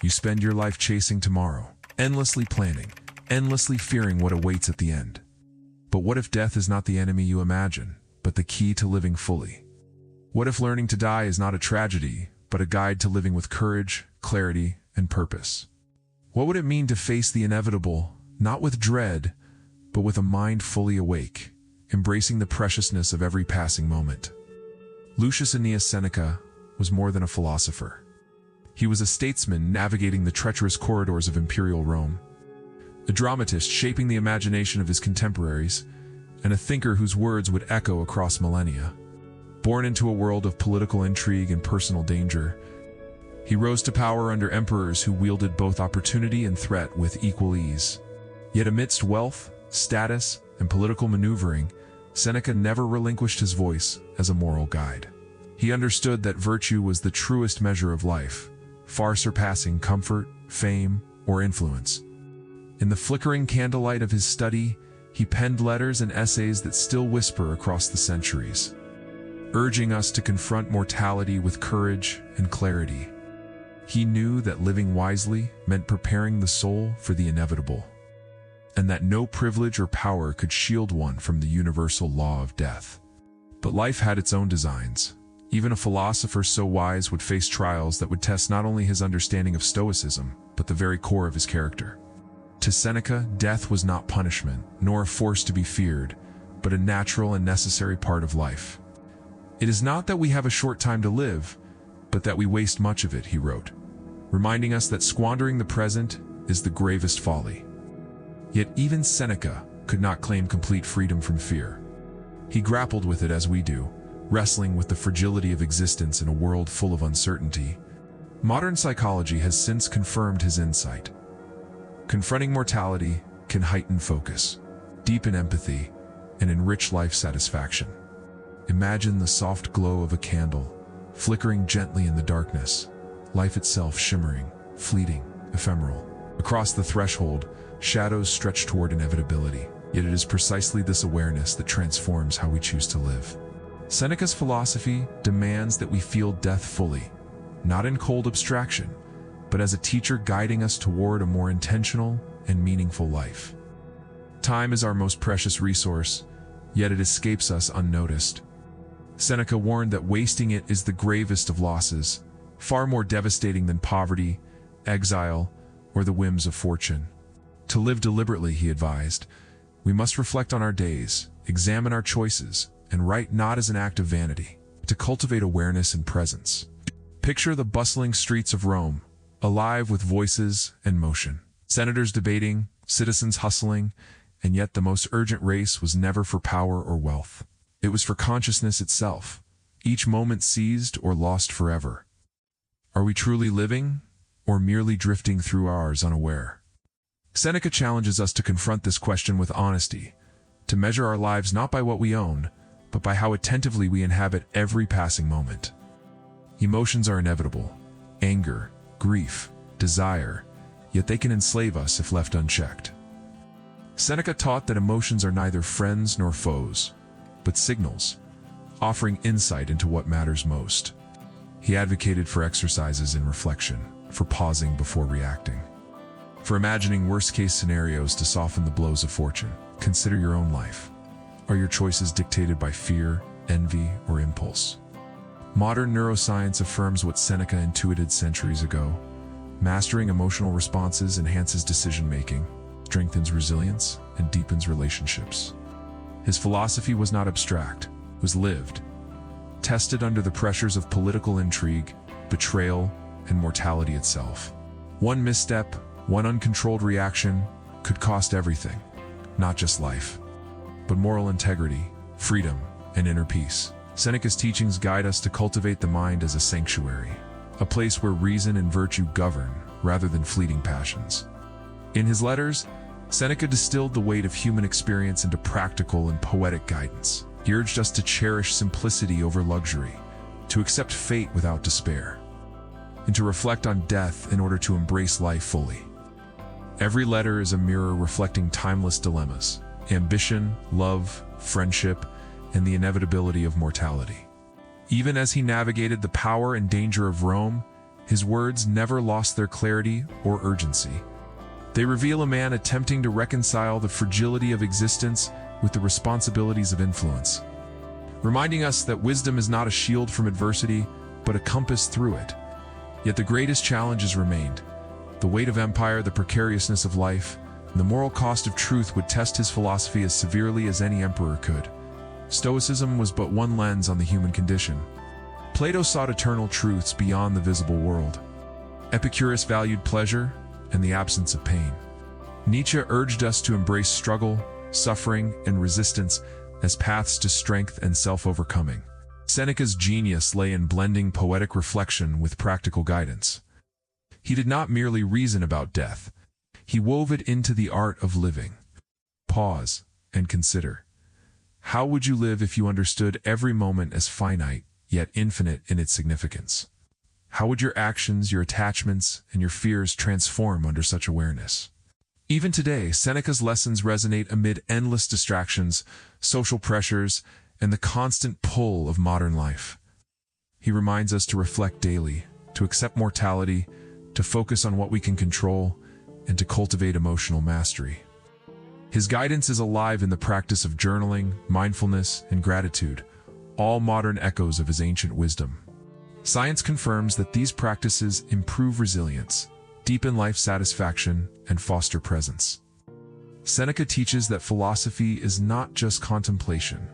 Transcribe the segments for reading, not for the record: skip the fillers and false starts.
You spend your life chasing tomorrow, endlessly planning, endlessly fearing what awaits at the end. But what if death is not the enemy you imagine, but the key to living fully? What if learning to die is not a tragedy, but a guide to living with courage, clarity, and purpose? What would it mean to face the inevitable, not with dread, but with a mind fully awake, embracing the preciousness of every passing moment? Lucius Aeneas Seneca was more than a philosopher. He was a statesman navigating the treacherous corridors of imperial Rome, a dramatist shaping the imagination of his contemporaries, and a thinker whose words would echo across millennia. Born into a world of political intrigue and personal danger, he rose to power under emperors who wielded both opportunity and threat with equal ease. Yet amidst wealth, status, and political maneuvering, Seneca never relinquished his voice as a moral guide. He understood that virtue was the truest measure of life, far surpassing comfort, fame, or influence. In the flickering candlelight of his study, he penned letters and essays that still whisper across the centuries, urging us to confront mortality with courage and clarity. He knew that living wisely meant preparing the soul for the inevitable, and that no privilege or power could shield one from the universal law of death. But life had its own designs. Even a philosopher so wise would face trials that would test not only his understanding of Stoicism, but the very core of his character. To Seneca, death was not punishment, nor a force to be feared, but a natural and necessary part of life. It is not that we have a short time to live, but that we waste much of it, he wrote, reminding us that squandering the present is the gravest folly. Yet even Seneca could not claim complete freedom from fear. He grappled with it as we do, wrestling with the fragility of existence in a world full of uncertainty. Modern psychology has since confirmed his insight. Confronting mortality can heighten focus, deepen empathy, and enrich life satisfaction. Imagine the soft glow of a candle, flickering gently in the darkness, life itself shimmering, fleeting, ephemeral. Across the threshold, shadows stretch toward inevitability, yet it is precisely this awareness that transforms how we choose to live. Seneca's philosophy demands that we feel death fully, not in cold abstraction, but as a teacher guiding us toward a more intentional and meaningful life. Time is our most precious resource, yet it escapes us unnoticed. Seneca warned that wasting it is the gravest of losses, far more devastating than poverty, exile, or the whims of fortune. To live deliberately, he advised, we must reflect on our days, examine our choices, and write not as an act of vanity, but to cultivate awareness and presence. Picture the bustling streets of Rome, alive with voices and motion. Senators debating, citizens hustling, and yet the most urgent race was never for power or wealth. It was for consciousness itself, each moment seized or lost forever. Are we truly living, or merely drifting through ours unaware? Seneca challenges us to confront this question with honesty, to measure our lives not by what we own, but by how attentively we inhabit every passing moment. Emotions are inevitable: anger, grief, desire, yet they can enslave us if left unchecked. Seneca taught that emotions are neither friends nor foes, but signals, offering insight into what matters most. He advocated for exercises in reflection, for pausing before reacting, for imagining worst-case scenarios to soften the blows of fortune. Consider your own life. Are your choices dictated by fear, envy, or impulse? Modern neuroscience affirms what Seneca intuited centuries ago. Mastering emotional responses enhances decision-making, strengthens resilience, and deepens relationships. His philosophy was not abstract, it was lived, tested under the pressures of political intrigue, betrayal, and mortality itself. One misstep, one uncontrolled reaction, could cost everything, not just life, but moral integrity, freedom, and inner peace. Seneca's teachings guide us to cultivate the mind as a sanctuary, a place where reason and virtue govern rather than fleeting passions. In his letters, Seneca distilled the weight of human experience into practical and poetic guidance. He urged us to cherish simplicity over luxury, to accept fate without despair, and to reflect on death in order to embrace life fully. Every letter is a mirror reflecting timeless dilemmas: ambition, love, friendship, and the inevitability of mortality. Even as he navigated the power and danger of Rome, His words never lost their clarity or urgency. They reveal a man attempting to reconcile the fragility of existence with the responsibilities of influence, reminding us that wisdom is not a shield from adversity, but a compass through it. Yet the greatest challenges remained. The weight of empire, the precariousness of life, and the moral cost of truth would test his philosophy as severely as any emperor could. Stoicism was but one lens on the human condition. Plato sought eternal truths beyond the visible world. Epicurus valued pleasure and the absence of pain. Nietzsche urged us to embrace struggle, suffering, and resistance as paths to strength and self-overcoming. Seneca's genius lay in blending poetic reflection with practical guidance. He did not merely reason about death. He wove it into the art of living. Pause and consider. How would you live if you understood every moment as finite, yet infinite in its significance? How would your actions, your attachments, and your fears transform under such awareness? Even today, Seneca's lessons resonate amid endless distractions, social pressures, and the constant pull of modern life. He reminds us to reflect daily, to accept mortality, to focus on what we can control, and to cultivate emotional mastery. His guidance is alive in the practice of journaling, mindfulness, and gratitude, all modern echoes of his ancient wisdom. Science confirms that these practices improve resilience, deepen life satisfaction, and foster presence. Seneca teaches that philosophy is not just contemplation.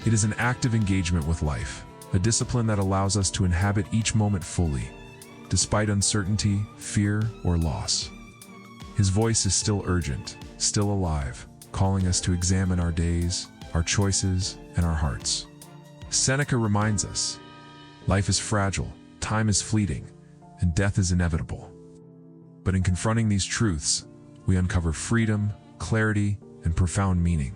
It is an active engagement with life, a discipline that allows us to inhabit each moment fully, despite uncertainty, fear, or loss. His voice is still urgent, still alive, calling us to examine our days, our choices, and our hearts. Seneca reminds us, life is fragile, time is fleeting, and death is inevitable. But in confronting these truths, we uncover freedom, clarity, and profound meaning.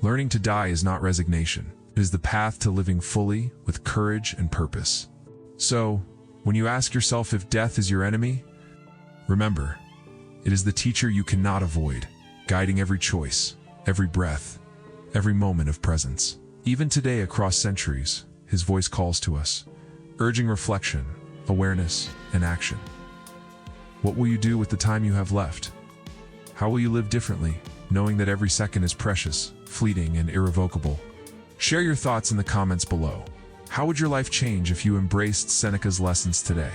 Learning to die is not resignation. It is the path to living fully with courage and purpose. So, when you ask yourself if death is your enemy, remember, it is the teacher you cannot avoid, guiding every choice, every breath, every moment of presence. Even today, across centuries, his voice calls to us, urging reflection, awareness, and action. What will you do with the time you have left? How will you live differently, knowing that every second is precious, fleeting, and irrevocable? Share your thoughts in the comments below. How would your life change if you embraced Seneca's lessons today?